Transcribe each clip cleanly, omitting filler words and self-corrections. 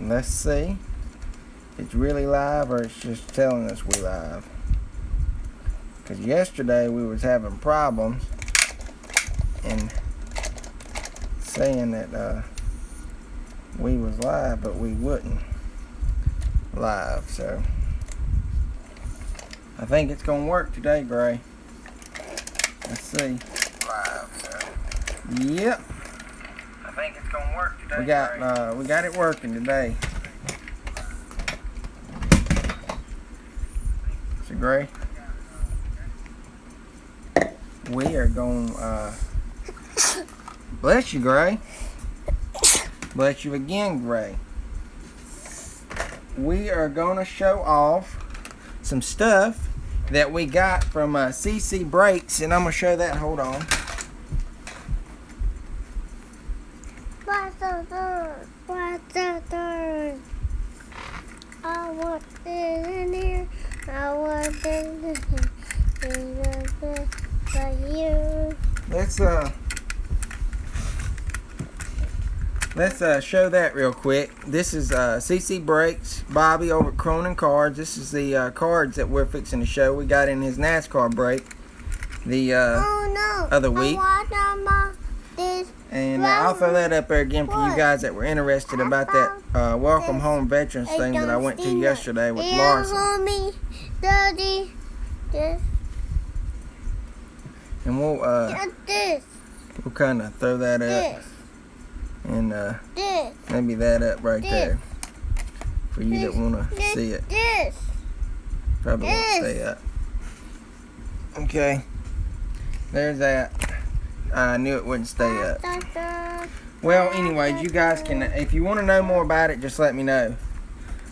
Let's see if it's really live or it's just telling us we live. Because yesterday we was having problems and saying that we was live, but we wouldn't live. So I think it's gonna work today, Gray. Let's see. Live. So. Yep. I think it's gonna work today. We got it working today. So Gray, we are going. Bless you, Gray. Bless you again, Gray. We are gonna show off some stuff that we got from CC Brakes, and I'm gonna show that. Hold on. What's the third? I want it in here. I want it in here. Let's show that real quick. This is CC Brakes, Bobby over at Cronin Cards. This is the cards that we're fixing to show. We got in his NASCAR break the other week. And I'll throw that up there again for you guys that were interested about that Welcome Home Veterans thing that I went to yesterday with Larson. And we'll kind of throw that up. And maybe that up right there for you that want to see it. Probably won't stay up. Okay, there's that. I knew it wouldn't stay up. Well, anyways, you guys can, if you want to know more about it, just let me know.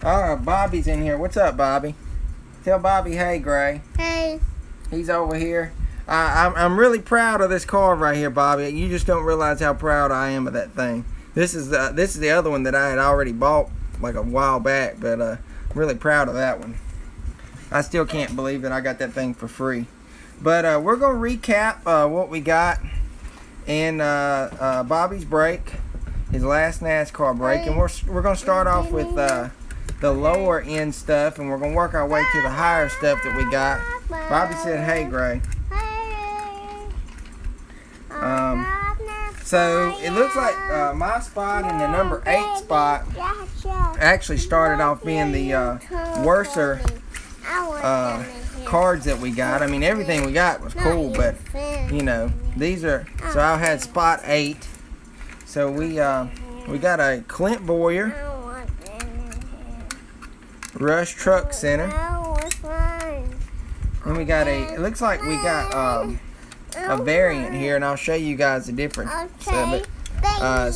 Bobby's in here. What's up, Bobby? Tell Bobby, hey, Gray. Hey. He's over here. I'm really proud of this car right here, Bobby. You just don't realize how proud I am of that thing. This is the other one that I had already bought like a while back, but I'm really proud of that one. I still can't believe that I got that thing for free. But we're gonna recap what we got in Bobby's break, his last NASCAR break, and we're gonna start off with the lower end stuff, and we're gonna work our way to the higher stuff that we got. Bobby said, "Hey, Gray." So it looks like my spot and the number 8 spot actually started off being the worser cards that we got. I mean, everything we got was cool, but you know, these are. So I had spot 8. So we got a Clint Boyer Rush Truck Center. And we got a. It looks like we got a variant here, and I'll show you guys the difference.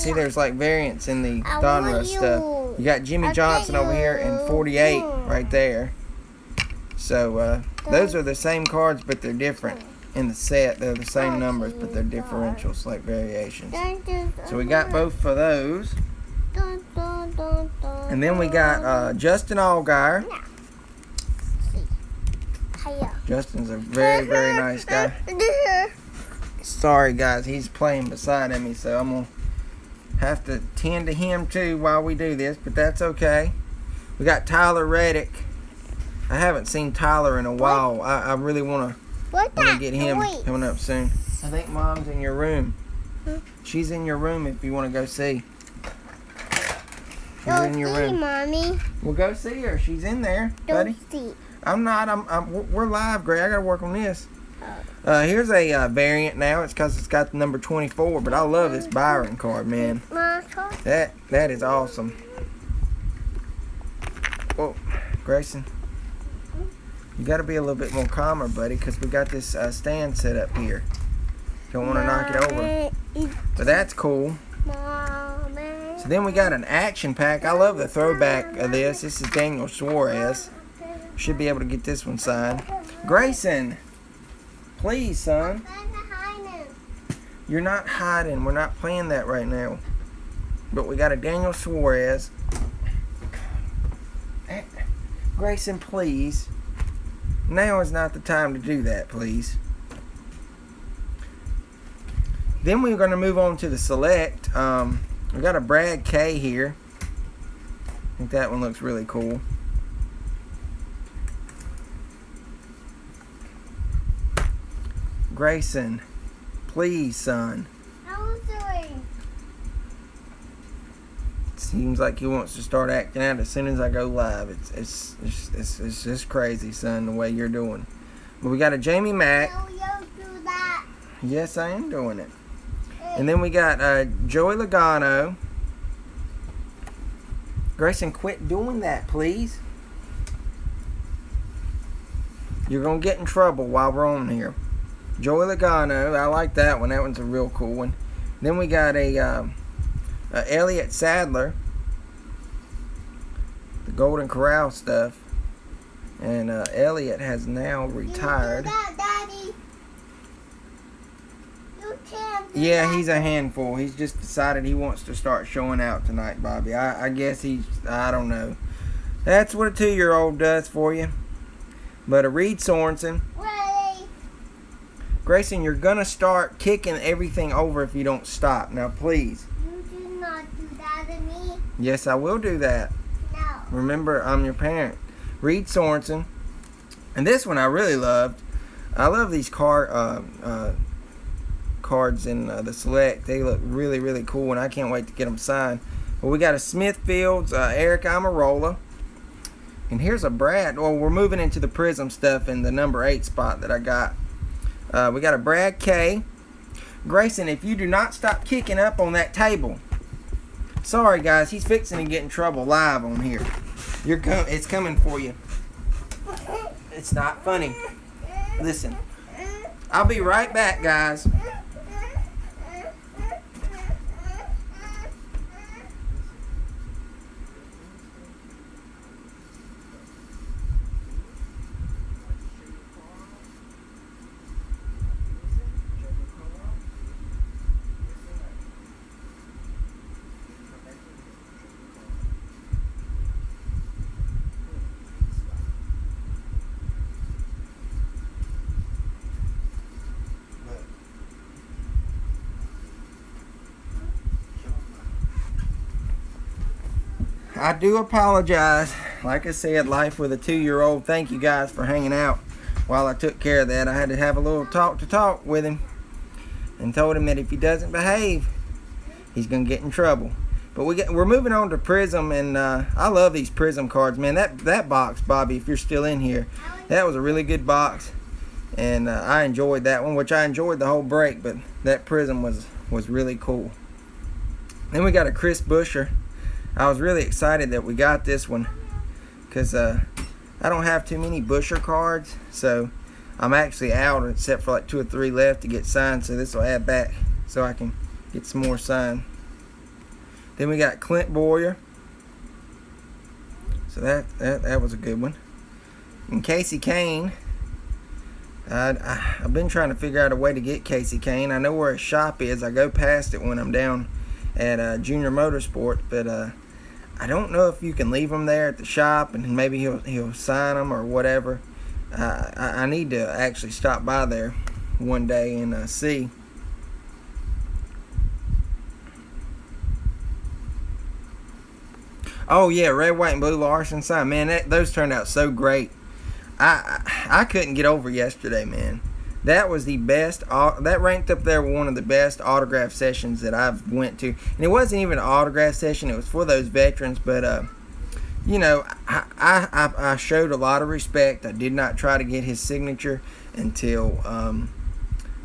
See, there's like variants in the Donruss stuff. You got Jimmy Johnson over here and 48 right there. So those are the same cards, but they're different in the set. They're the same numbers, but they're differentials, like variations. So we got both of those. And then we got Justin Allgaier. Justin's a very, very nice guy. Sorry, guys, he's playing beside me, so I'm going to have to tend to him too while we do this, but that's okay. We got Tyler Reddick. I haven't seen Tyler in a while. I really want to get him coming up soon. I think Mom's in your room. She's in your room if you want to go see. She's in your room. Mommy. Well, go see her. She's in there, buddy. I'm not. We're live, Gray. I gotta work on this. Here's a variant now. It's because it's got the number 24, but I love this Byron card, man. That is awesome. Whoa, Grayson, you gotta be a little bit more calmer, buddy, because we got this stand set up here. Don't want to knock it over. But that's cool. So then we got an action pack. I love the throwback of this. This is Daniel Suarez. Should be able to get this one signed. Grayson, please, son. You're not hiding. We're not playing that right now. But we got a Daniel Suarez. Grayson, please. Now is not the time to do that, please. Then we're going to move on to the select. We got a Brad K here. I think that one looks really cool. Grayson, please, son. I was doing. Seems like he wants to start acting out as soon as I go live. It's just crazy, son, the way you're doing. But we got a Jamie Mack. No, you do that. Yes, I am doing it. And then we got Joey Logano. Grayson, quit doing that, please. You're going to get in trouble while we're on here. Joey Logano, I like that one. That one's a real cool one. Then we got a Elliott Sadler, the Golden Corral stuff. And Elliott has now retired. You do that, Daddy. You can't do Yeah, that. he's a handful. He's just decided he wants to start showing out tonight, Bobby. I guess I don't know. That's what a 2-year-old does for you. But a Reed Sorensen. Ready. Grayson, you're going to start kicking everything over if you don't stop. Now, please. You do not do that to me. Yes, I will do that. No. Remember, I'm your parent. Reed Sorensen. And this one I really loved. I love these cards in the Select. They look really, really cool, and I can't wait to get them signed. But we got a Smithfields, Eric Amarola. And here's a Brad. Well, we're moving into the Prism stuff in the number 8 spot that I got. We got a Brad K. Grayson, if you do not stop kicking up on that table. Sorry, guys. He's fixing to get in trouble live on here. It's coming for you. It's not funny. Listen. I'll be right back, guys. I do apologize. Like I said, life with a 2-year-old. Thank you guys for hanging out while I took care of that. I had to have a little talk with him and told him that if he doesn't behave, he's going to get in trouble. But we're moving on to Prism, and I love these Prism cards, man. That box, Bobby, if you're still in here, that was a really good box, and I enjoyed that one, which I enjoyed the whole break, but that Prism was really cool. Then we got a Chris Buescher. I was really excited that we got this one because I don't have too many Buescher cards, so I'm actually out except for like 2 or 3 left to get signed, so this will add back so I can get some more signed. Then we got Clint Boyer, so that was a good one. And Casey Kane. I've been trying to figure out a way to get Casey Kane. I know where his shop is. I go past it when I'm down at Junior Motorsport, but I don't know if you can leave him there at the shop and maybe he'll sign them or whatever. I need to actually stop by there one day and see. Oh yeah, red, white, and blue Larson sign. Man, those turned out so great. I couldn't get over yesterday, man. That was the best. That ranked up there with one of the best autograph sessions that I've went to. And it wasn't even an autograph session. It was for those veterans. But, you know, I showed a lot of respect. I did not try to get his signature until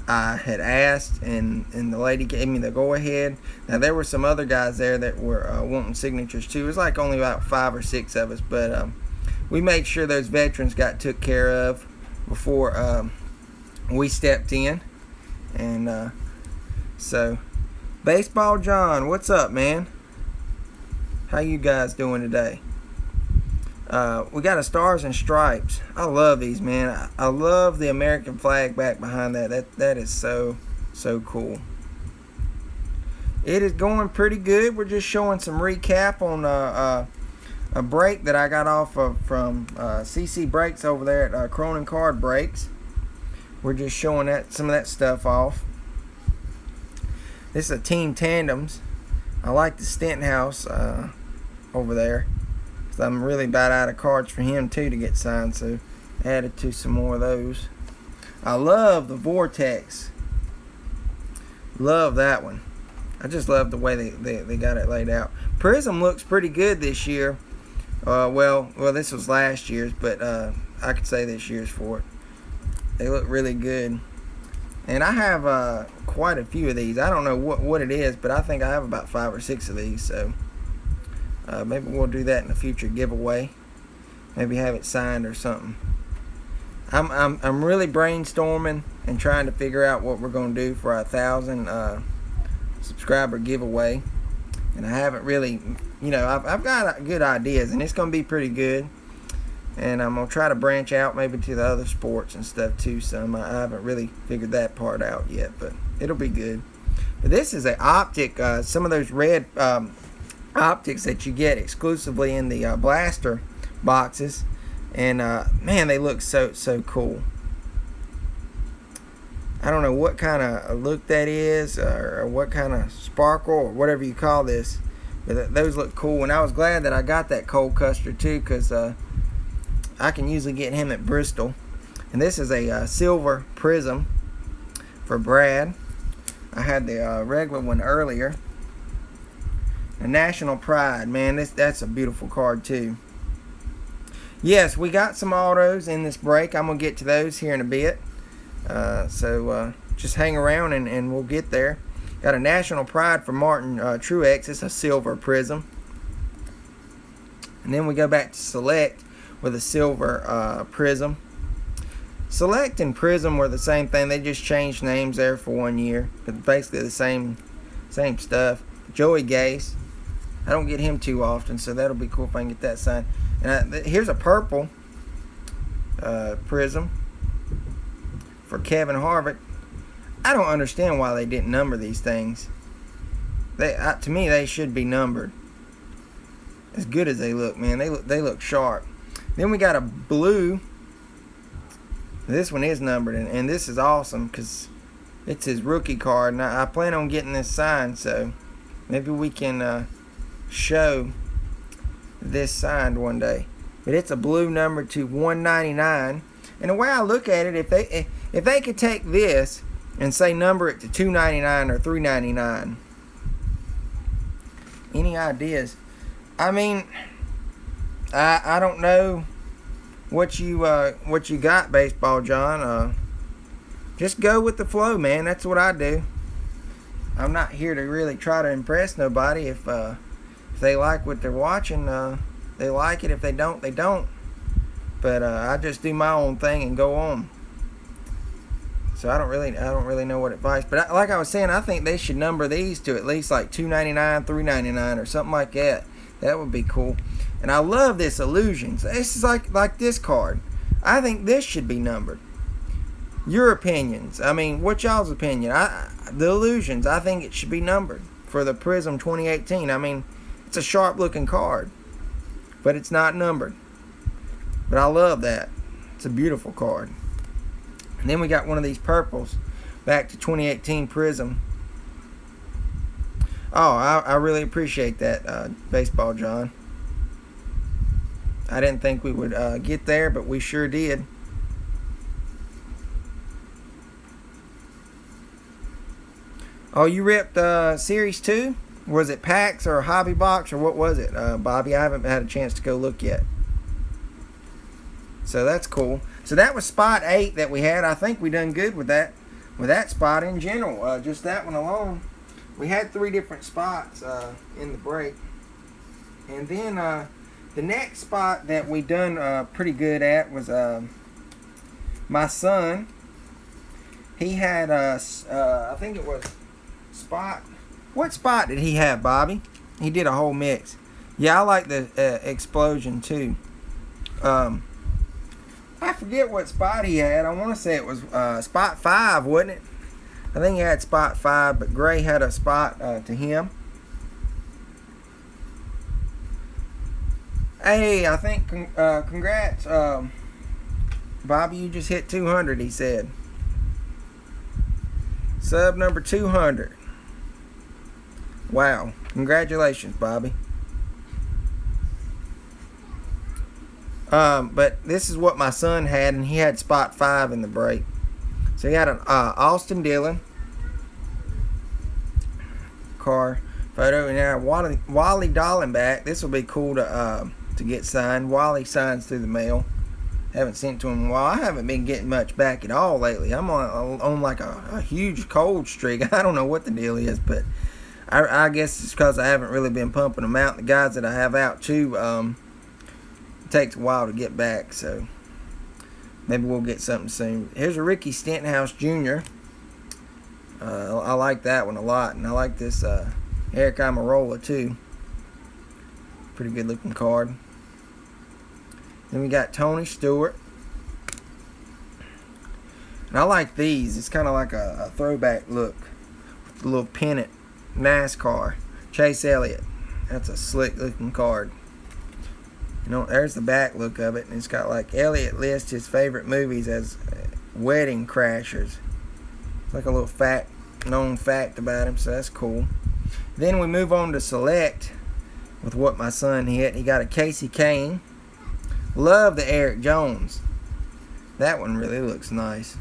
I had asked. And the lady gave me the go-ahead. Now, there were some other guys there that were wanting signatures, too. It was like only about 5 or 6 of us. But we made sure those veterans got took care of before we stepped in. And so Baseball John, what's up, man? How you guys doing today? We got a Stars and Stripes. I love these, man. I love the American flag back behind that. That is so cool. It is going pretty good. We're just showing some recap on a break that I got off of from CC Brakes over there at Cronin Card Breaks. We're just showing some of that stuff off. This is a Team Tandems. I like the Stenhouse over there. 'cause I'm really about out of cards for him too to get signed. So added to some more of those. I love the Vortex. Love that one. I just love the way they got it laid out. Prism looks pretty good this year. Well, this was last year's, but I could say this year's for it. They look really good. And I have quite a few of these. I don't know what it is, but I think I have about 5 or 6 of these. So maybe we'll do that in a future giveaway. Maybe have it signed or something. I'm really brainstorming and trying to figure out what we're going to do for our 1,000 subscriber giveaway. And I haven't really, I've got good ideas, and it's going to be pretty good. And I'm going to try to branch out maybe to the other sports and stuff too some. I haven't really figured that part out yet, but it'll be good. But this is an optic, some of those red optics that you get exclusively in the blaster boxes. And man, they look so cool. I don't know what kind of look that is, or what kind of sparkle, or whatever you call this, but those look cool. And I was glad that I got that Cole Custer too, because I can usually get him at Bristol. And this is a silver prism for Brad. I had the regular one earlier. A National Pride, man, that's a beautiful card too. Yes, we got some autos in this break. I'm going to get to those here in a bit. So just hang around and we'll get there. Got a National Pride for Martin Truex. It's a silver prism. And then we go back to Select with a silver prism. Select and Prism were the same thing. They just changed names there for 1 year. But basically the same stuff. Joey Gase. I don't get him too often, so that'll be cool if I can get that signed. And here's a purple prism for Kevin Harvick. I don't understand why they didn't number these things. To me, they should be numbered. As good as they look, man, they look sharp. Then we got a blue. This one is numbered, and this is awesome because it's his rookie card. And I plan on getting this signed, so maybe we can show this signed one day. But it's a blue number to 199. And the way I look at it, if they could take this and say number it to 299 or 399, any ideas? I mean, I don't know what you got, Baseball John. Just go with the flow, man. That's what I do. I'm not here to really try to impress nobody. If they like what they're watching, they like it. If they don't, they don't. But I just do my own thing and go on. So I don't really know what advice. But like I was saying, I think they should number these to at least like 299, 399, or something like that. That would be cool. And I love this Illusions. This is like this card. I think this should be numbered. Your opinions. I mean, what's y'all's opinion? The Illusions, I think it should be numbered for the Prism 2018. I mean, it's a sharp looking card, but it's not numbered. But I love that. It's a beautiful card. And then we got one of these purples, back to 2018 Prism. Oh, I really appreciate that, Baseball John. I didn't think we would get there, but we sure did. Oh, you ripped Series 2? Was it PAX or Hobby Box, or what was it, Bobby? I haven't had a chance to go look yet. So that's cool. So that was spot 8 that we had. I think we done good with that spot in general. Just that one alone. We had 3 different spots in the break. And then the next spot that we done pretty good at was my son. He had, I think it was spot. What spot did he have, Bobby? He did a whole mix. Yeah, I like the Explosion too. I forget what spot he had. I want to say it was spot 5, wasn't it? I think he had spot 5, but Gray had a spot to him. Hey, I think congrats, Bobby. You just hit 200. He said. Sub number 200. Wow! Congratulations, Bobby. But this is what my son had, and he had spot 5 in the brake. So he had an Austin Dillon car photo, and now Wally Dallenbach. This will be cool to get signed. Wally signs through the mail. Haven't sent to him in a while. I haven't been getting much back at all lately. I'm on like a huge cold streak. I don't know what the deal is, but I guess it's because I haven't really been pumping them out. The guys that I have out too, it takes a while to get back, so maybe we'll get something soon. Here's a Ricky Stenhouse Jr. I like that one a lot, and I like this Eric Almirola too. Pretty good looking card. Then we got Tony Stewart. And I like these. It's kind of like a throwback look with a little pennant. NASCAR. Chase Elliott. That's a slick looking card. You know, there's the back look of it. And it's got like Elliott lists his favorite movies as Wedding Crashers. It's like a little known fact about him, so that's cool. Then we move on to Select with what my son hit. He got a Casey Kane. Love the Eric Jones. That one really looks nice.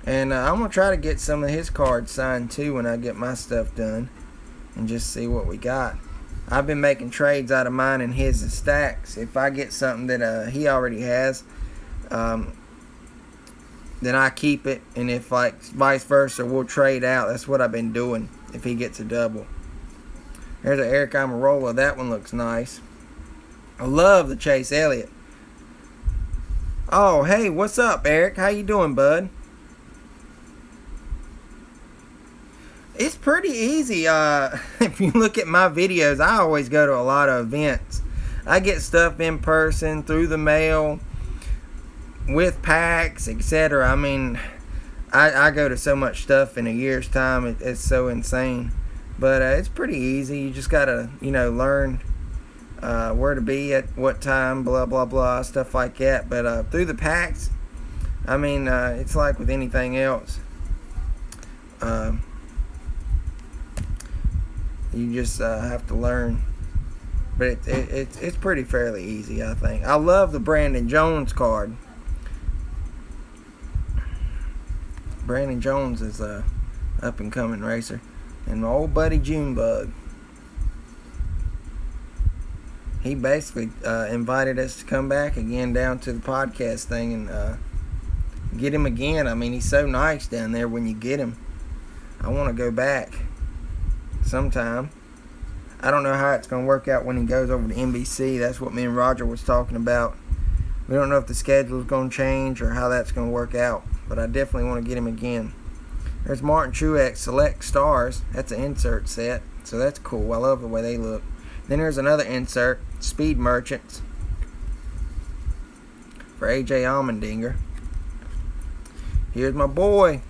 And I'm going to try to get some of his cards signed too when I get my stuff done. And just see what we got. I've been making trades out of mine and his stacks. If I get something that he already has, then I keep it. And if like vice versa, we'll trade out. That's what I've been doing if he gets a double. There's an Eric Almirola. That one looks nice. I love the Chase Elliott. Oh, hey, what's up, Eric? How you doing, bud? It's pretty easy. If you look at my videos, I always go to a lot of events. I get stuff in person, through the mail, with packs, etc. I mean, I go to so much stuff in a year's time. It's so insane. But it's pretty easy. You just got to, learn where to be at what time, blah blah blah, stuff like that. But through the packs, I mean, it's like with anything else. You just have to learn, but it's pretty fairly easy, I think. I love the Brandon Jones card. Brandon Jones is a up and coming racer, and my old buddy Junebug. He basically invited us to come back again down to the podcast thing and get him again. I mean, he's so nice down there when you get him. I want to go back sometime. I don't know how it's going to work out when he goes over to NBC. That's what me and Roger was talking about. We don't know if the schedule is going to change or how that's going to work out, but I definitely want to get him again. There's Martin Truex Select Stars. That's an insert set, so that's cool. I love the way they look. Then there's another insert, Speed Merchants, for AJ Allmendinger. Here's my boy,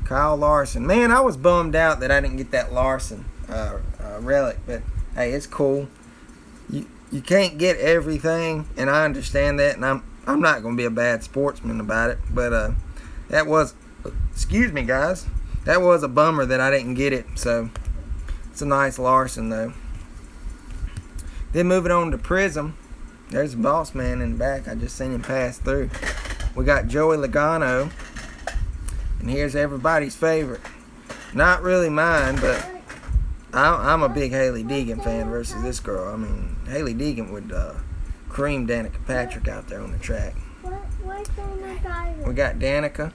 Kyle Larson. Man, I was bummed out that I didn't get that Larson relic, but hey, it's cool. You can't get everything, and I understand that, and I'm not going to be a bad sportsman about it, but that was, excuse me guys, that was a bummer that I didn't get it. So it's a nice Larson though. Then moving on to Prism, there's a Boss Man in the back. I just seen him pass through. We got Joey Logano, and here's everybody's favorite. Not really mine, but I'm a big Hailie Deegan fan versus this girl. I mean, Hailie Deegan would cream Danica Patrick out there on the track. We got Danica.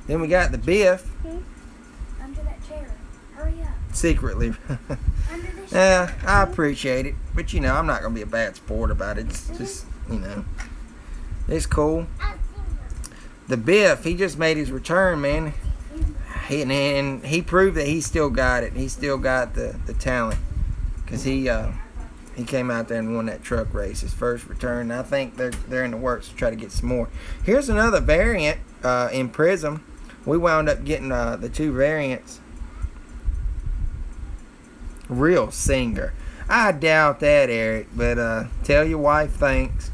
Then we got the Biff. Under that chair. Hurry up. Secretly. Under this Yeah, I appreciate it. But, I'm not going to be a bad sport about it. It's just, it's cool. The Biff, he just made his return, man. And he proved that he still got it. He still got the talent. Because he came out there and won that truck race, his first return. I think they're in the works to try to get some more. Here's another variant in Prism. We wound up getting the two variants. Real singer. I doubt that, Eric, but tell your wife thanks.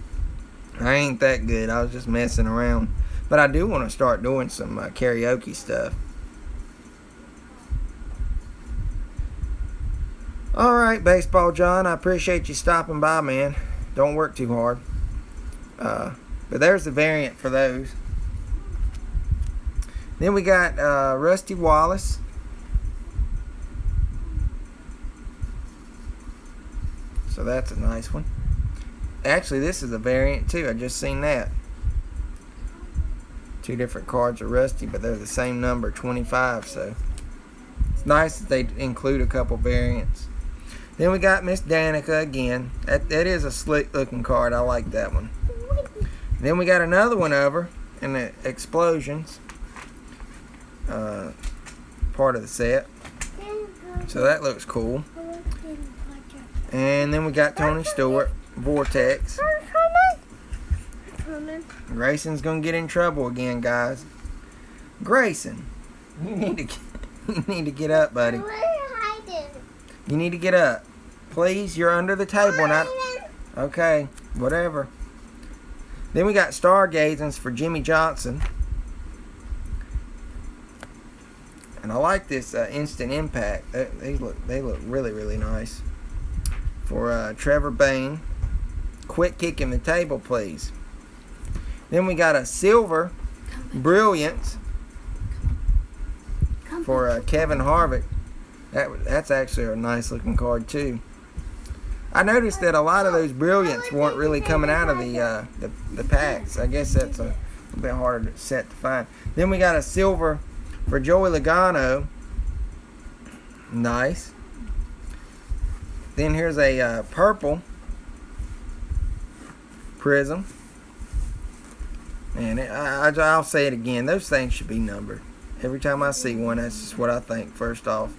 I ain't that good. I was just messing around. But I do want to start doing some karaoke stuff. Alright, Baseball John, I appreciate you stopping by, man. Don't work too hard. But there's the variant for those. Then we got Rusty Wallace. So that's a nice one. Actually, this is a variant too. I just seen that. Two different cards of Rusty, but they're the same number, 25. So it's nice that they include a couple variants. Then we got Miss Danica again. That is a slick looking card. I like that one. Then we got another one of her in the Explosions part of the set. So that looks cool. And then we got Tony Stewart, Vortex. Grayson's gonna get in trouble again, guys. Grayson, you need to get up, buddy. You need to get up, please. You're under the table, not okay. Whatever. Then we got Stargazings for Jimmy Johnson, and I like this Instant Impact. They look really nice. For Trevor Bain, quit kicking the table, please. Then we got a Silver Brilliance for Kevin Harvick. That's actually a nice looking card too. I noticed that a lot of those Brilliants weren't really coming out of the packs. I guess that's a bit harder set to find. Then we got a Silver for Joey Logano. Nice. Then here's a purple Prism. And I'll say it again. Those things should be numbered. Every time I see one, that's just what I think first off.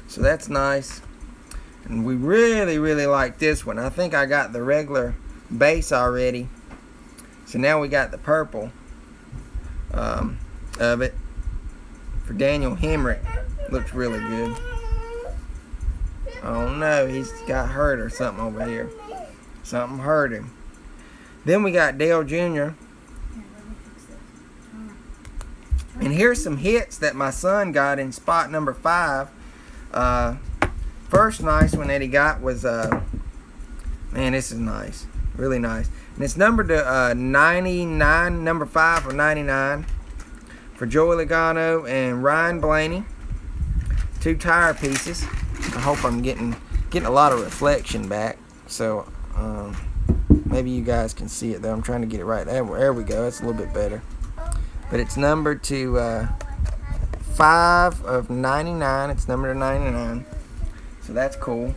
So that's nice. And we really like this one. I think I got the regular base already. So now we got the purple of it for Daniel Hemrick. Looks really good. Oh no, he's got hurt or something over here. Something hurt him. Then we got Dale Jr. And here's some hits that my son got in spot number 5. First nice one that he got was, man, this is nice. Really nice. And it's numbered to 99, number 5 of 99 for Joey Logano and Ryan Blaney. 2 tire pieces. I hope I'm getting a lot of reflection back. So, maybe you guys can see it though. I'm trying to get it right. There we go. That's a little bit better. But it's numbered to 5 of 99. It's numbered to 99. So that's cool.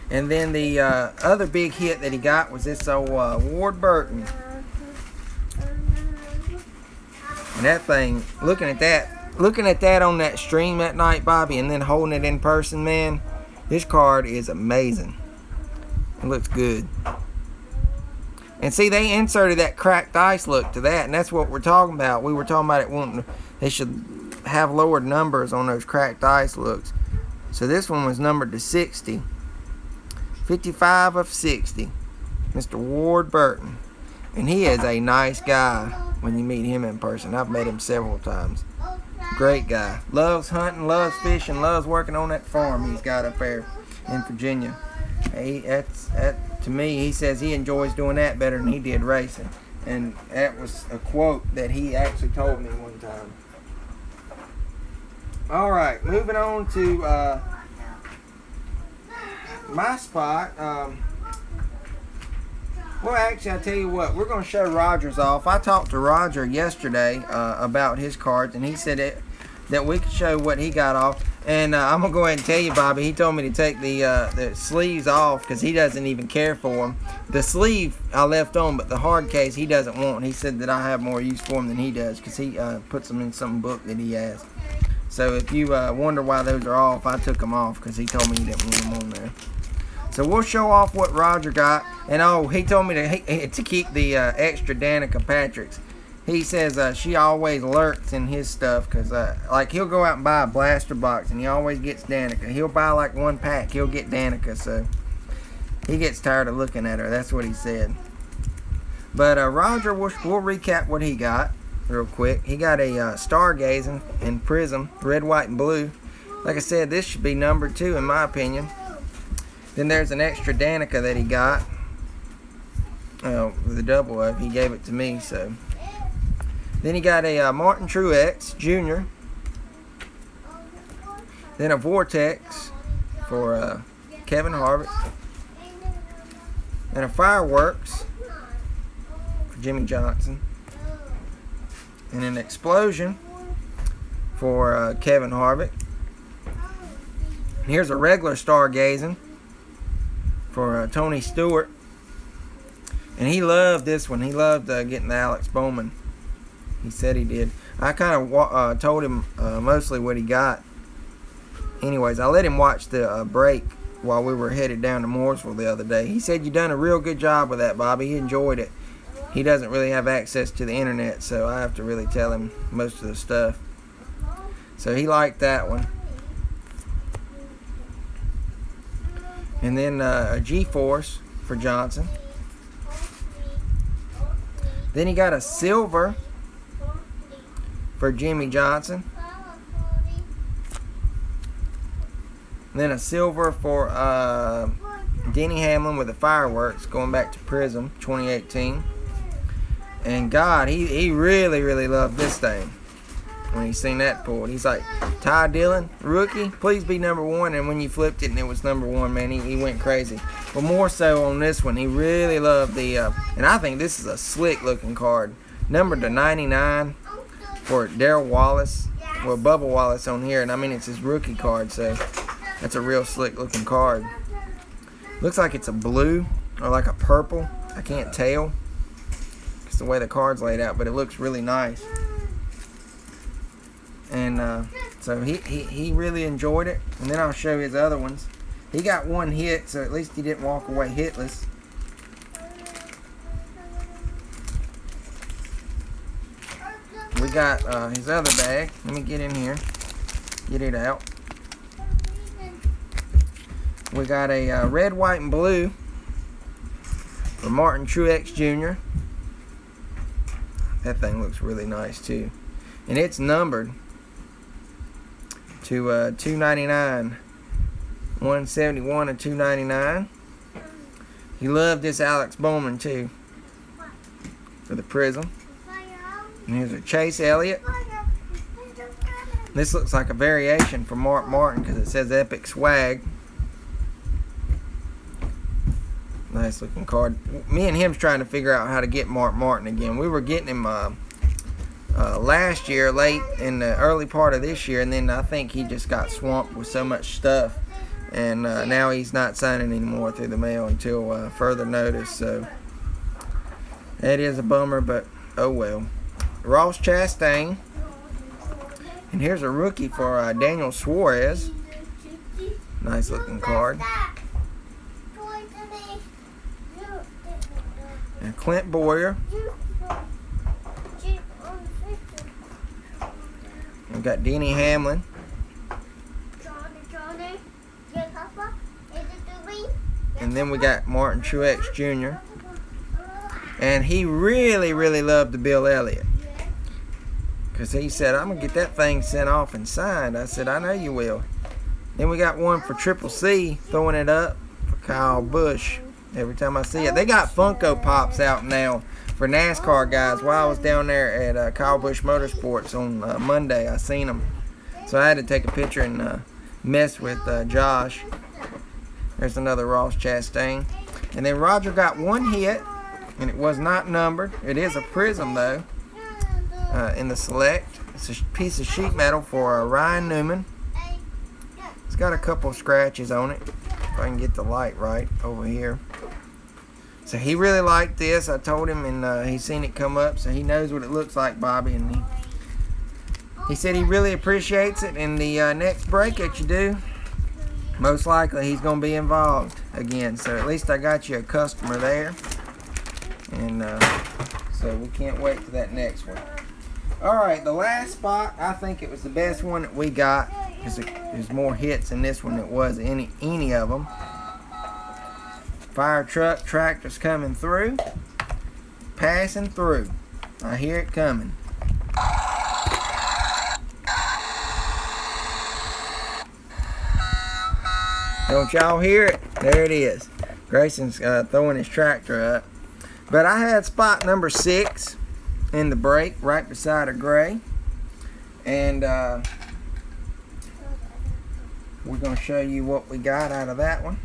And then the other big hit that he got was this old Ward Burton. And that thing, looking at that on that stream that night, Bobby, and then holding it in person, man, this card is amazing. It looks good. And see, they inserted that cracked ice look to that, and that's what we're talking about. We were talking about it wanting, they should have lowered numbers on those cracked ice looks. So this one was numbered to 60. 55 of 60. Mr. Ward Burton. And he is a nice guy when you meet him in person. I've met him several times. Great guy. Loves hunting, loves fishing, loves working on that farm he's got up there in Virginia. To me, he says he enjoys doing that better than he did racing. And that was a quote that he actually told me one time. Alright, moving on to my spot. Well, actually, I'll tell you what. We're going to show Roger's off. I talked to Roger yesterday about his cards, and he said that we could show what he got off. And I'm going to go ahead and tell you, Bobby, he told me to take the sleeves off because he doesn't even care for them. The sleeve I left on, but the hard case he doesn't want. He said that I have more use for them than he does because he puts them in some book that he has. So if you wonder why those are off, I took them off because he told me he didn't want them on there. So we'll show off what Roger got. And he told me to keep the extra Danica Patrick's. He says she always lurks in his stuff because like he'll go out and buy a blaster box and he always gets Danica. He'll buy like 1 pack, he'll get Danica. So he gets tired of looking at her. That's what he said. But Roger, we'll recap what he got real quick. He got a Stargazing and Prism, red, white, and blue. Like I said, this should be number 2 in my opinion. Then there's an extra Danica that he got. the double of. He gave it to me, so. Then he got a Martin Truex Jr. Then a Vortex for Kevin Harvick. And a Fireworks for Jimmie Johnson. And an Explosion for Kevin Harvick. And here's a regular Stargazing for Tony Stewart. And he loved this one. He loved getting the Alex Bowman. He said he did. I kind of told him mostly what he got. Anyways, I let him watch the break while we were headed down to Mooresville the other day. He said you done a real good job with that, Bobby. He enjoyed it. He doesn't really have access to the internet, so I have to really tell him most of the stuff. So he liked that one. And then a G-Force for Johnson. Then he got a silver for Jimmie Johnson. And then a silver for Denny Hamlin with the Fireworks, going back to Prism 2018. And God, he really, really loved this thing when he seen that pulled. He's like, Ty Dillon, rookie, please be number one. And when you flipped it and it was number one, man, he went crazy. But more so on this one, he really loved the, and I think this is a slick looking card. Numbered to 99 for Darrell Wallace. Well, Bubba Wallace on here, and I mean it's his rookie card, so that's a real slick looking card. Looks like it's a blue or like a purple. I can't tell. It's the way the card's laid out, but it looks really nice. And so he really enjoyed it. And then I'll show his other ones. He got one hit, so at least he didn't walk away hitless. We got his other bag. Let me get in here. Get it out. We got a red, white, and blue for Martin Truex Jr. That thing looks really nice too. And it's numbered to 299. 171 and 299. He loved this Alex Bowman too for the Prism. And here's a Chase Elliott. This looks like a variation for Mark Martin because it says Epic Swag. Nice looking card. Me and him's trying to figure out how to get Mark Martin again. We were getting him last year, late in the early part of this year, and then I think he just got swamped with so much stuff. And now he's not signing anymore through the mail until further notice. So that is a bummer, but oh well. Ross Chastain. And here's a rookie for Daniel Suarez. Nice looking card. And Clint Boyer. We've got Denny Hamlin. And then we got Martin Truex Jr. And he really, really loved the Bill Elliott. Because he said, I'm going to get that thing sent off and signed. I said, I know you will. Then we got one for Triple C, throwing it up for Kyle Busch. Every time I see it. They got Funko Pops out now for NASCAR guys. While I was down there at Kyle Busch Motorsports on Monday, I seen them. So I had to take a picture and mess with Josh. There's another Ross Chastain. And then Roger got one hit, and it was not numbered. It is a Prism, though, in the Select. It's a piece of sheet metal for Ryan Newman. It's got a couple of scratches on it. If I can get the light right over here. So he really liked this. I told him, and he's seen it come up, so he knows what it looks like, Bobby. And he said he really appreciates it. And the next break that you do, most likely he's going to be involved again. So at least I got you a customer there. And so we can't wait for that next one. Alright, the last spot, I think it was the best one that we got. There's more hits in this one than it was any of them. Fire truck tractor's coming through. Passing through. I hear it coming. Don't y'all hear it? There it is. Grayson's throwing his tractor up. But I had spot number 6 in the break, right beside a gray. And we're going to show you what we got out of that one.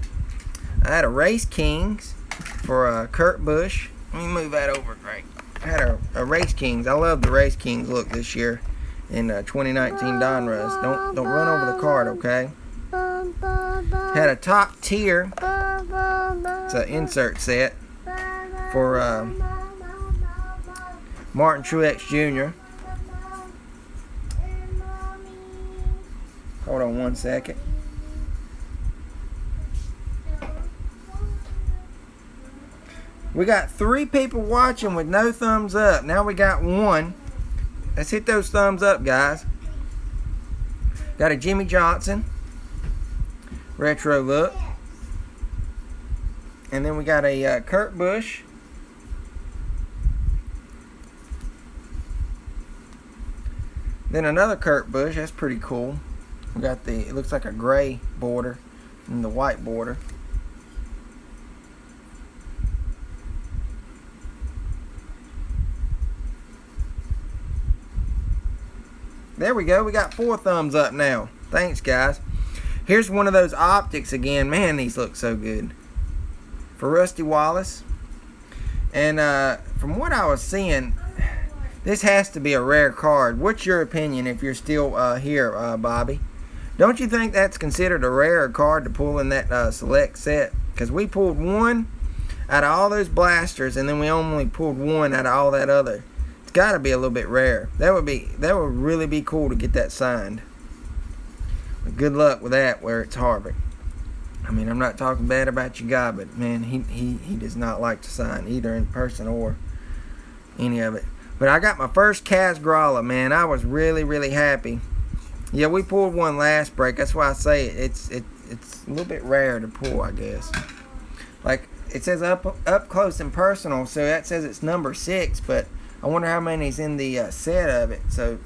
I had a Race Kings for Kurt Busch. Let me move that over, Greg. I had a Race Kings. I love the Race Kings look this year in 2019 Donruss. Don't run over the card, okay? Had a Top Tier. It's an insert set for Martin Truex Jr. Hold on one second. We got 3 people watching with no thumbs up. Now we got 1. Let's hit those thumbs up, guys. Got a Jimmie Johnson retro look. And then we got a Kurt Busch. Then another Kurt Busch. That's pretty cool. We got it looks like a gray border and the white border. There we go. We got 4 thumbs up now. Thanks, guys. Here's one of those optics again. Man, these look so good. For Rusty Wallace. And from what I was seeing, this has to be a rare card. What's your opinion if you're still here, Bobby? Don't you think that's considered a rare card to pull in that select set? Because we pulled 1 out of all those blasters, and then we only pulled 1 out of all that other. It's got to be a little bit rare. That would really be cool to get that signed. But good luck with that where it's Harvick. I mean, I'm not talking bad about your guy, but man, he does not like to sign either in person or any of it. But I got my first Kaz Grala, man. I was really, really happy. Yeah, we pulled 1 last break. That's why I say it's a little bit rare to pull, I guess. Like it says up close and personal, so that says it's number 6, but I wonder how many's in the set of it. So,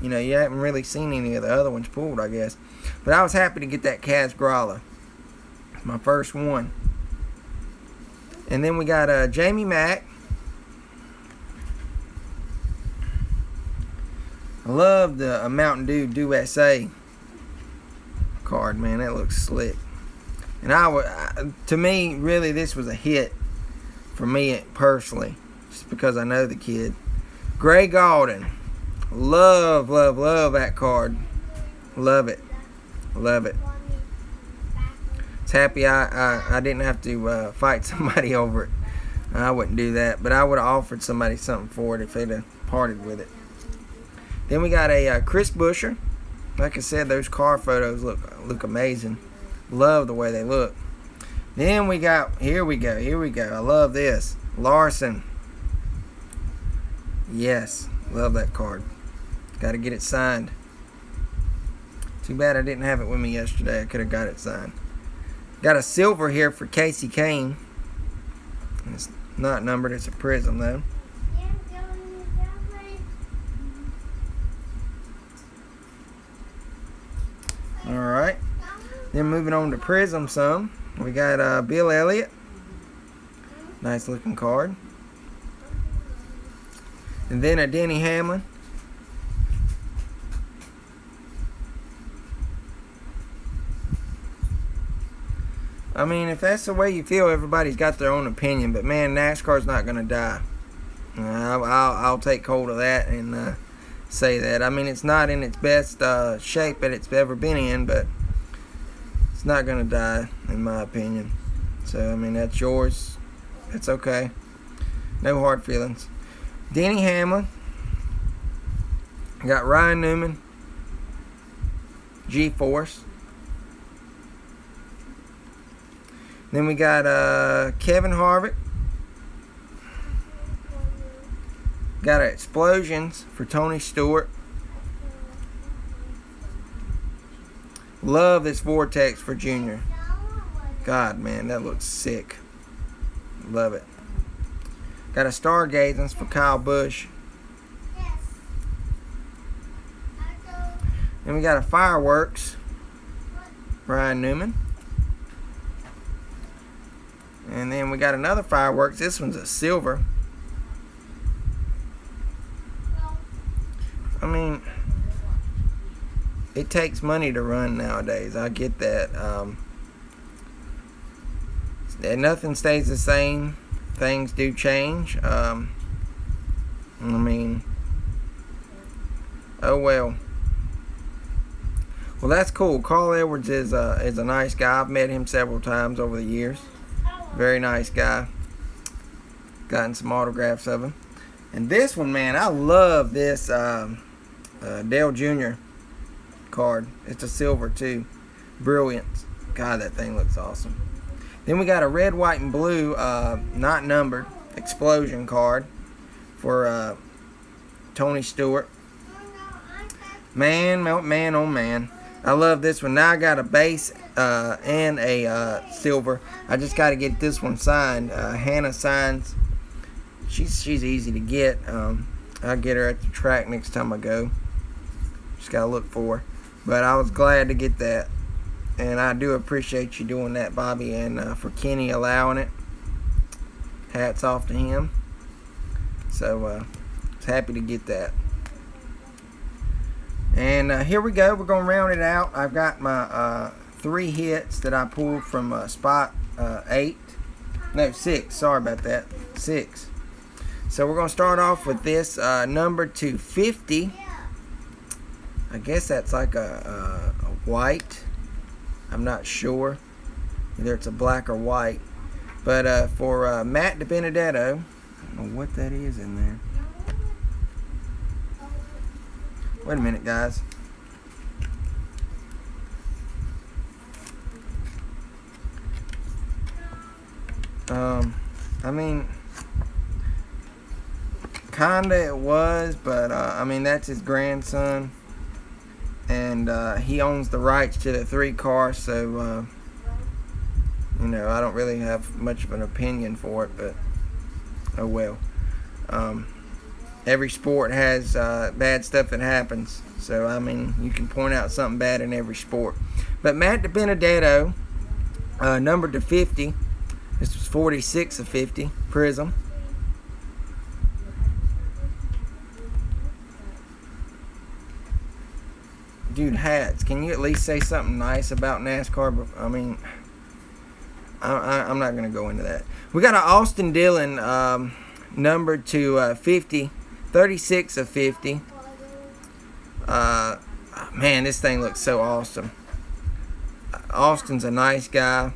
you know, you haven't really seen any of the other ones pulled, I guess. But I was happy to get that Kaz Grala. My first one. And then we got Jamie Mack. I love the Mountain Dew USA card, man. That looks slick. And to me, really, this was a hit for me personally, just because I know the kid. Gray Gauldin. Love, love, love that card. Love it. Love it. It's happy I didn't have to fight somebody over it. I wouldn't do that, but I would have offered somebody something for it if they'd have parted with it. Then we got a Chris Buescher. Like I said, those car photos look amazing. Love the way they look. Then we got, here we go. I love this. Larson. Yes, love that card. Got to get it signed. Too bad I didn't have it with me yesterday. I could have got it signed. Got a silver here for Casey Kane. It's not numbered. It's a prism, though. Alright. Then moving on to prism some. We got Bill Elliott. Nice looking card. And then a Denny Hamlin. I mean, if that's the way you feel, everybody's got their own opinion. But man, NASCAR's not going to die. I'll take hold of that and say that. I mean, it's not in its best shape that it's ever been in, but it's not going to die, in my opinion. So, I mean, that's yours. It's okay. No hard feelings. Denny Hamlin. Got Ryan Newman. G-Force. Then we got Kevin Harvick. Got Explosions for Tony Stewart. Love this Vortex for Junior. God, man, that looks sick. Love it. Got a Stargazings for Kyle Busch. Then we got a Fireworks, Ryan Newman. And then we got another Fireworks. This one's a silver. it takes money to run nowadays. I get that. Nothing stays the same. Things do change. I mean, oh well. Well, that's cool. Carl Edwards is a nice guy. I've met him several times over the years. Very nice guy. Gotten some autographs of him. And this one, man, I love this Dale Jr. card. It's a silver too. Brilliance. God, that thing looks awesome. Then we got a red, white, and blue, not numbered, explosion card for Tony Stewart. Man, oh man. I love this one. Now I got a base and a silver. I just got to get this one signed. Hannah signs. She's easy to get. I'll get her at the track next time I go. Just got to look for her. But I was glad to get that. And I do appreciate you doing that, Bobby, and for Kenny allowing it. Hats off to him. So, I was happy to get that. And here we go. We're going to round it out. I've got my 3 hits that I pulled from spot 8. No, 6. Sorry about that. 6. So we're going to start off with this number 250. I guess that's like a white. I'm not sure. Either it's a black or white. But for Matt DiBenedetto, I don't know what that is in there. Wait a minute, guys. I mean, kinda it was, but I mean, that's his grandson. And he owns the rights to the 3 cars, so you know, I don't really have much of an opinion for it, but oh well. Every sport has bad stuff that happens, so I mean, you can point out something bad in every sport. But Matt DiBenedetto, numbered to 50. This was 46 of 50 Prism. Dude, hats. Can you at least say something nice about NASCAR? I mean, I'm not going to go into that. We got an Austin Dillon numbered to 50. 36 of 50. Man, this thing looks so awesome. Austin's a nice guy.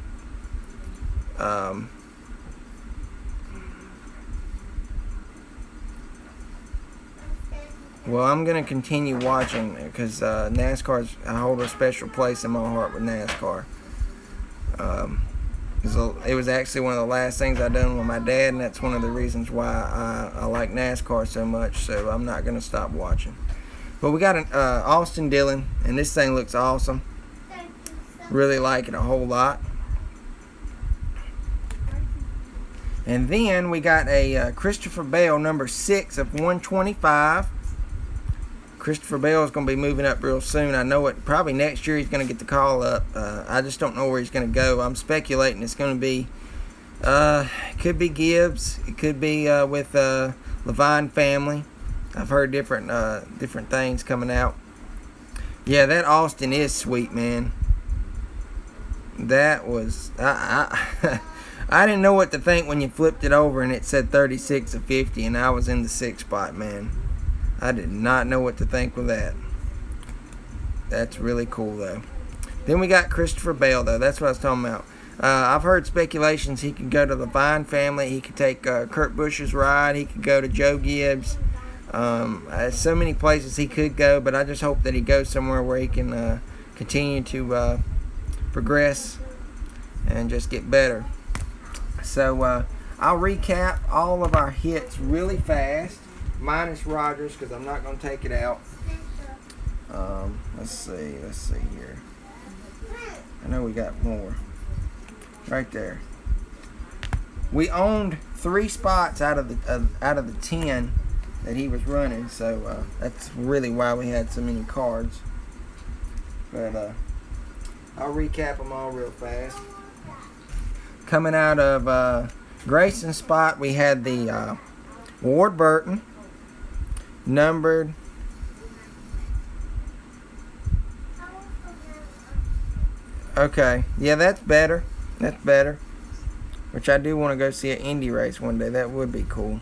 Well, I'm going to continue watching because NASCAR's, I hold a special place in my heart with NASCAR. It was actually one of the last things I done with my dad, and that's one of the reasons why I like NASCAR so much, so I'm not going to stop watching. But we got an Austin Dillon, and this thing looks awesome. Really like it a whole lot. And then we got a Christopher Bell, number 6 of 125. Christopher Bell is going to be moving up real soon. I know it. Probably next year he's going to get the call up. I just don't know where he's going to go. I'm speculating it's going to be, it could be Gibbs. It could be with Levine family. I've heard different things coming out. Yeah, that Austin is sweet, man. That was I didn't know what to think when you flipped it over and it said 36 of 50, and I was in the 6th spot, man. I did not know what to think with that. That's really cool, though. Then we got Christopher Bell, though. That's what I was talking about. I've heard speculations he could go to the Vine family. He could take Kurt Busch's ride. He could go to Joe Gibbs. So many places he could go, but I just hope that he goes somewhere where he can continue to progress and just get better. So I'll recap all of our hits really fast. Minus Rogers, because I'm not going to take it out. Let's see here. I know we got more. Right there. We owned 3 spots out of the 10 that he was running, so that's really why we had so many cards. But I'll recap them all real fast. Coming out of Grayson's spot, we had the Ward Burton, numbered Okay, yeah, that's better. That's better. Which I do want to go see an Indy race one day. That would be cool.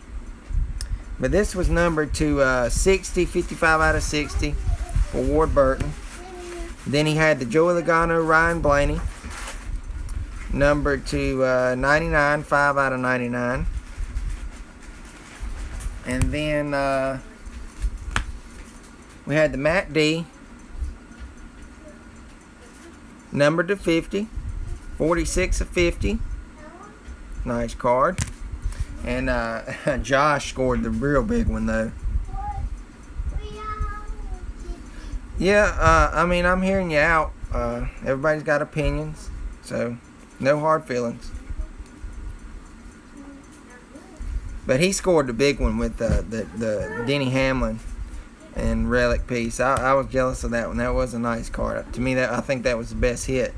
But this was numbered to 60, 55 out of 60 for Ward Burton. Then he had the Joey Logano, Ryan Blaney, numbered to 99, 5 out of 99. And then we had the Matt D, numbered to 50, 46 of 50. Nice card. And Josh scored the real big one though. Yeah, I mean, I'm hearing you out. Everybody's got opinions, so no hard feelings. But he scored the big one with the Denny Hamlin and relic piece. I was jealous of that one. That was a nice card. To me, I think that was the best hit.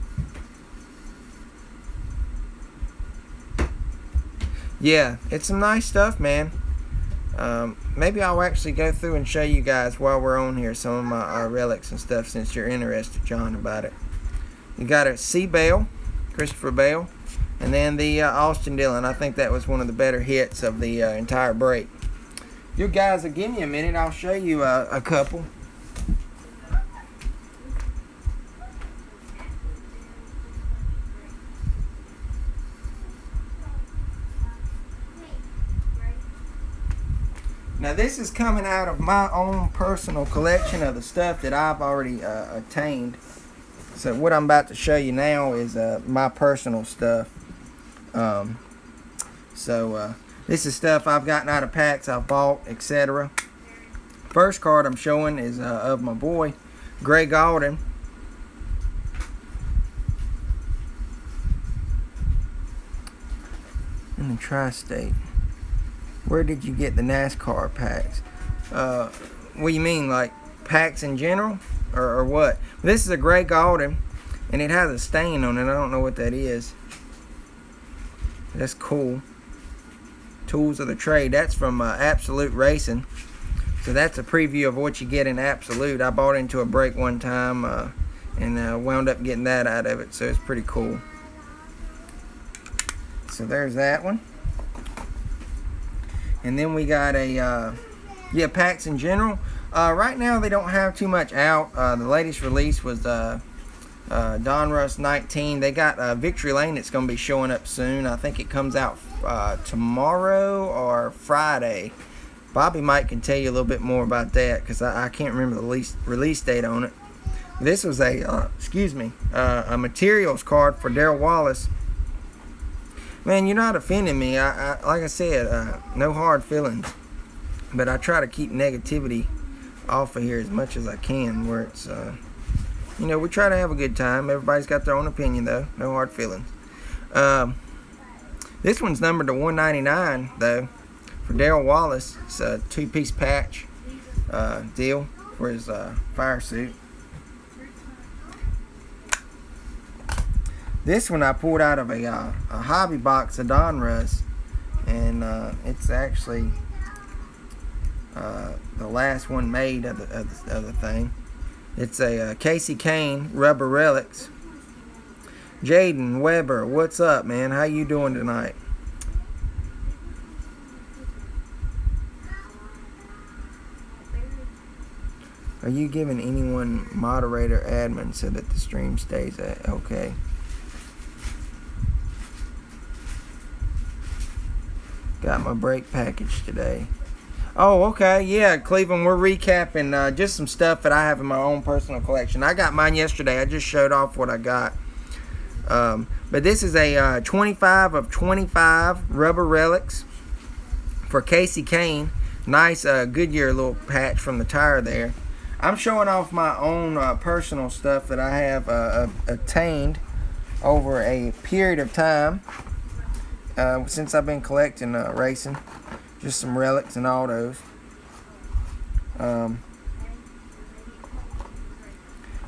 Yeah, it's some nice stuff, man. Maybe I'll actually go through and show you guys while we're on here some of my relics and stuff, since you're interested, John, about it. You got a C. Bale, Christopher Bale, and then the Austin Dillon. I think that was one of the better hits of the entire break. You guys will give me a minute. I'll show you a couple. Now this is coming out of my own personal collection of the stuff that I've already attained. So what I'm about to show you now is my personal stuff. This is stuff I've gotten out of packs I've bought, etc. First card I'm showing is of my boy, Greg Alden. In the tri-state. Where did you get the NASCAR packs? What do you mean, like packs in general, or what? This is a Greg Alden, and it has a stain on it. I don't know what that is. That's cool. Tools of the Trade. That's from Absolute Racing. So that's a preview of what you get in Absolute. I bought into a break one time and wound up getting that out of it. So it's pretty cool. So there's that one. And then we got a, packs in general. Right now they don't have too much out. The latest release was Donruss 19. They got Victory Lane that's going to be showing up soon. I think it comes out tomorrow or Friday. Bobby Mike can tell you a little bit more about that, because I can't remember the release date on it. This was a materials card for Darrell Wallace. Man, you're not offending me. I like I said, no hard feelings. But I try to keep negativity off of here as much as I can, where it's, we try to have a good time. Everybody's got their own opinion, though. No hard feelings. This one's numbered to 199, though, for Darrell Wallace. It's a two-piece patch deal for his fire suit. This one I pulled out of a hobby box of Donruss, and it's actually the last one made of the thing. It's a Casey Kane Rubber Relics. Jaden Weber, what's up, man? How you doing tonight? Are you giving anyone moderator admin so that the stream stays okay? Got my break package today. Oh, okay. Yeah, Cleveland, we're recapping just some stuff that I have in my own personal collection. I got mine yesterday. I just showed off what I got. But this is a 25 of 25 Rubber Relics for Casey Kane. Nice Goodyear little patch from the tire there. I'm showing off my own personal stuff that I have attained over a period of time. Since I've been collecting racing, just some relics and autos.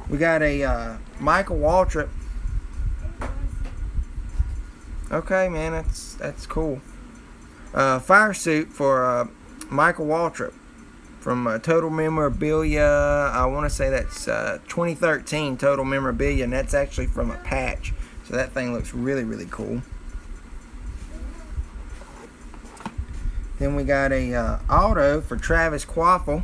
We got a Michael Waltrip. Okay, man, that's cool. Fire suit for Michael Waltrip. from Total Memorabilia. I want to say that's 2013 Total Memorabilia, and that's actually from a patch. So that thing looks really, really cool. Then we got a auto for Travis Quaffle.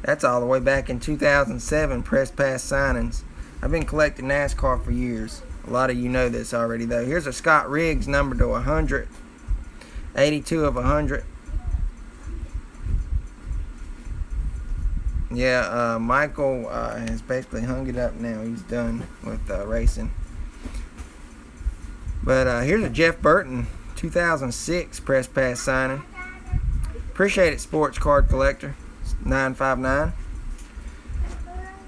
That's all the way back in 2007, press pass signings. I've been collecting NASCAR for years. A lot of you know this already, though. Here's a Scott Riggs number to 100. 82 of 100. Yeah, Michael has basically hung it up now. He's done with racing. But here's a Jeff Burton 2006 press pass signing. Appreciate it, Sports Card Collector 959.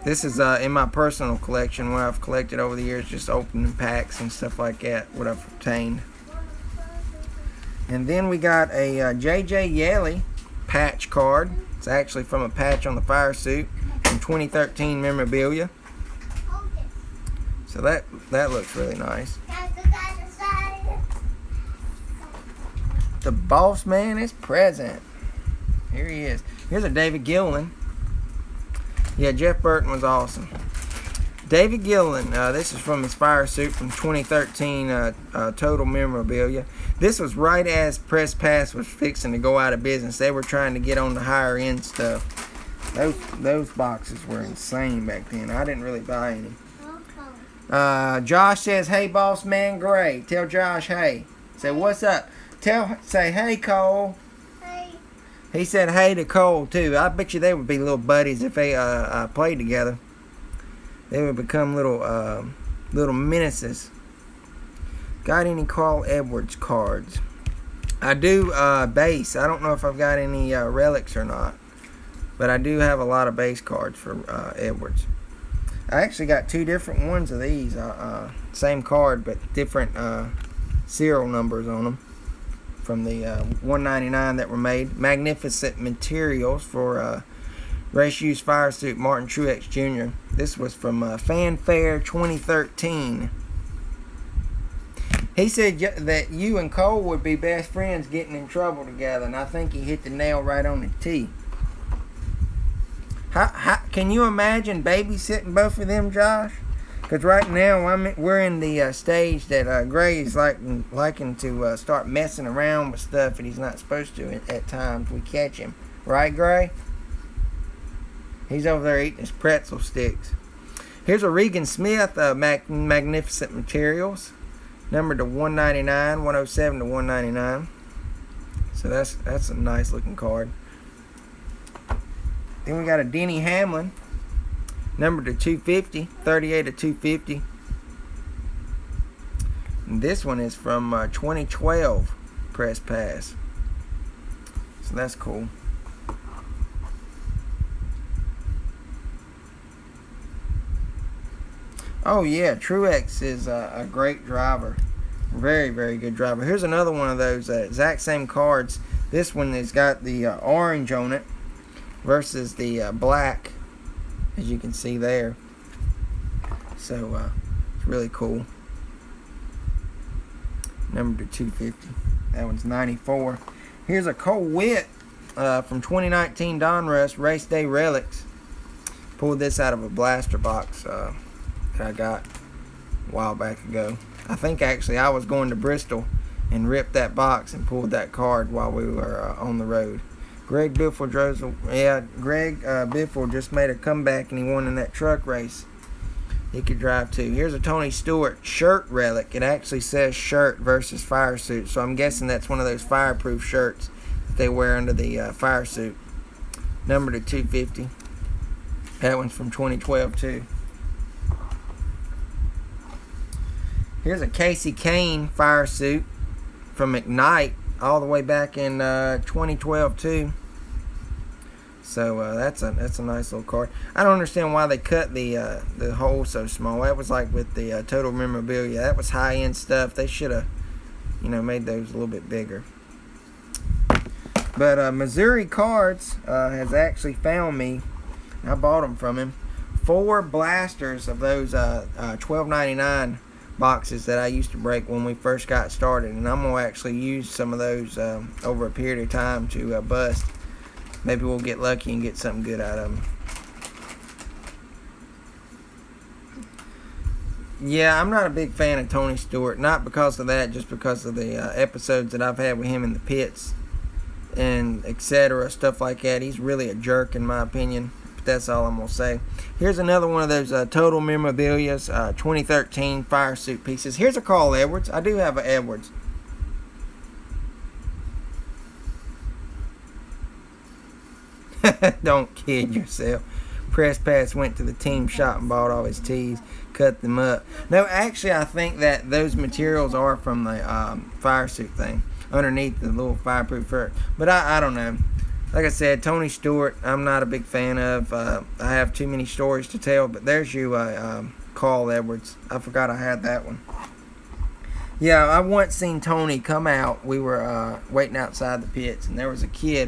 This is in my personal collection, what I've collected over the years, just opening packs and stuff like that, what I've obtained. And then we got a J.J. Yeley patch card. It's actually from a patch on the fire suit from 2013 memorabilia. So that looks really nice. The boss man is present. Here he is. Here's a David Gilliland. Yeah, Jeff Burton was awesome. David Gilliland, this is from his fire suit from 2013 Total Memorabilia. This was right as Press Pass was fixing to go out of business. They were trying to get on the higher end stuff. Those boxes were insane back then. I didn't really buy any. Josh says, "Hey, boss man, Gray." Tell Josh, hey. Say, "What's up?" Say, "Hey, Cole." Hey. He said, "Hey" to Cole too. I bet you they would be little buddies if they played together. They would become little menaces. Got any Carl Edwards cards? I do base. I don't know if I've got any relics or not, but I do have a lot of base cards for Edwards. I actually got two different ones of these. Same card, but different serial numbers on them from the 199 that were made. Magnificent Materials for Race Used Fire Suit Martin Truex Jr. This was from Fanfare 2013. He said that you and Cole would be best friends getting in trouble together, and I think he hit the nail right on the tee. How can you imagine babysitting both of them, Josh? Because right now we're in the stage that Gray is liking to start messing around with stuff that he's not supposed to at times. We catch him. Right, Gray? He's over there eating his pretzel sticks. Here's a Regan Smith Magnificent Materials. Number to 199, 107 to 199. So that's a nice looking card. Then we got a Denny Hamlin. Number to 250, 38 to 250. And this one is from 2012 Press Pass. So that's cool. Oh yeah, Truex is a great driver. Very, very good driver. Here's another one of those exact same cards. This one has got the orange on it versus the black, as you can see there. So it's really cool. Number to 250. That one's 94. Here's a Cole Witt from 2019 Donruss Race Day Relics. Pulled this out of a blaster box that I got a while back ago. I think actually I was going to Bristol and ripped that box and pulled that card while we were on the road. Greg Biffle Greg Biffle just made a comeback and he won in that truck race. He could drive too. Here's a Tony Stewart shirt relic. It actually says shirt versus fire suit, so I'm guessing that's one of those fireproof shirts that they wear under the fire suit. Number to 250. That one's from 2012 too. Here's a Casey Kane fire suit from McKnight all the way back in 2012 too. So that's a nice little card. I don't understand why they cut the hole so small. That was like with the Total Memorabilia. That was high end stuff. They should have, made those a little bit bigger. But Missouri Cards has actually found me. I bought them from him. 4 blasters of those $12.99 boxes that I used to break when we first got started, and I'm gonna actually use some of those over a period of time to bust. maybe we'll get lucky and get something good out of him. Yeah, I'm not a big fan of Tony Stewart. Not because of that, just because of the episodes that I've had with him in the pits and etc. Stuff like that. He's really a jerk in my opinion. But that's all I'm going to say. Here's another one of those Total Memorabilia's 2013 fire suit pieces. Here's a Carl Edwards. I do have an Edwards. Don't kid yourself. Press Pass went to the team shop and bought all his tees, cut them up. No, actually, I think that those materials are from the fire suit thing, underneath the little fireproof fur. But I don't know. Like I said, Tony Stewart, I'm not a big fan of. I have too many stories to tell, but there's you, Carl Edwards. I forgot I had that one. Yeah, I once seen Tony come out. We were waiting outside the pits, and there was a kid